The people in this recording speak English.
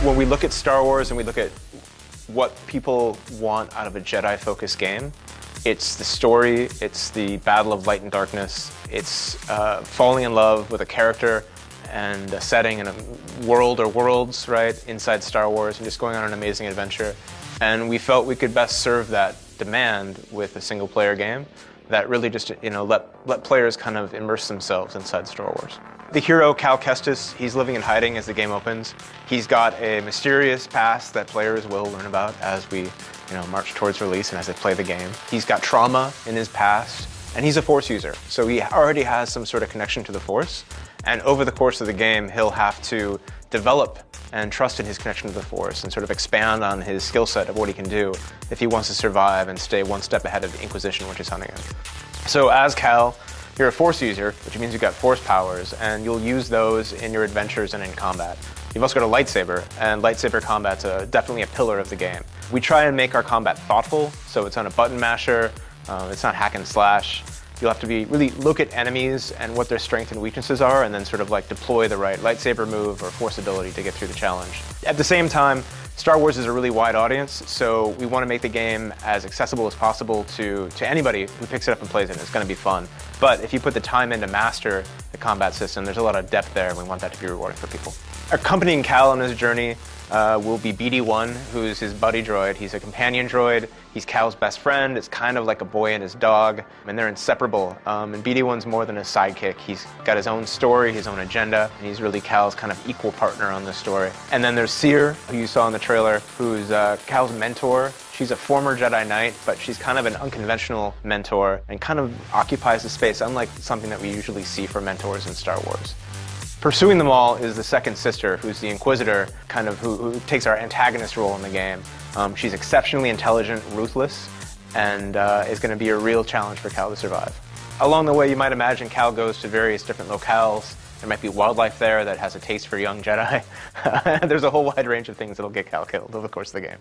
When we look at Star Wars and we look at what people want out of a Jedi-focused game, it's the story, it's the battle of light and darkness, it's falling in love with a character and a setting and a world or worlds, right, inside Star Wars, and just going on an amazing adventure. And we felt we could best serve that demand with a single-player game that really just, let players kind of immerse themselves inside Star Wars. The hero, Cal Kestis, he's living in hiding as the game opens. He's got a mysterious past that players will learn about as we march towards release and as they play the game. He's got trauma in his past, and he's a Force user, so he already has some sort of connection to the Force. And over the course of the game, he'll have to develop and trust in his connection to the Force and sort of expand on his skill set of what he can do if he wants to survive and stay one step ahead of the Inquisition, which is hunting him. So as Cal, you're a Force user, which means you've got Force powers, and you'll use those in your adventures and in combat. You've also got a lightsaber, and lightsaber combat's definitely a pillar of the game. We try and make our combat thoughtful, so it's not a button masher, it's not hack and slash. You'll have to really look at enemies and what their strengths and weaknesses are, and then sort of like deploy the right lightsaber move or Force ability to get through the challenge. At the same time, Star Wars is a really wide audience, so we want to make the game as accessible as possible to anybody who picks it up and plays it. It's going to be fun. But if you put the time in to master the combat system, there's a lot of depth there, and we want that to be rewarding for people. Accompanying Cal on his journey will be BD-1, who's his buddy droid. He's a companion droid. He's Cal's best friend. It's kind of like a boy and his dog, and they're inseparable. And BD-1's more than a sidekick. He's got his own story, his own agenda, and he's really Cal's kind of equal partner on this story. And then there's Seer, who you saw in the trailer, who's Cal's mentor. She's a former Jedi Knight, but she's kind of an unconventional mentor and kind of occupies the space, unlike something that we usually see for mentors in Star Wars. Pursuing them all is the second sister, who's the Inquisitor, kind of who takes our antagonist role in the game. She's exceptionally intelligent, ruthless, and is going to be a real challenge for Cal to survive. Along the way, you might imagine Cal goes to various different locales. There might be wildlife there that has a taste for young Jedi. There's a whole wide range of things that'll get Cal killed over the course of the game.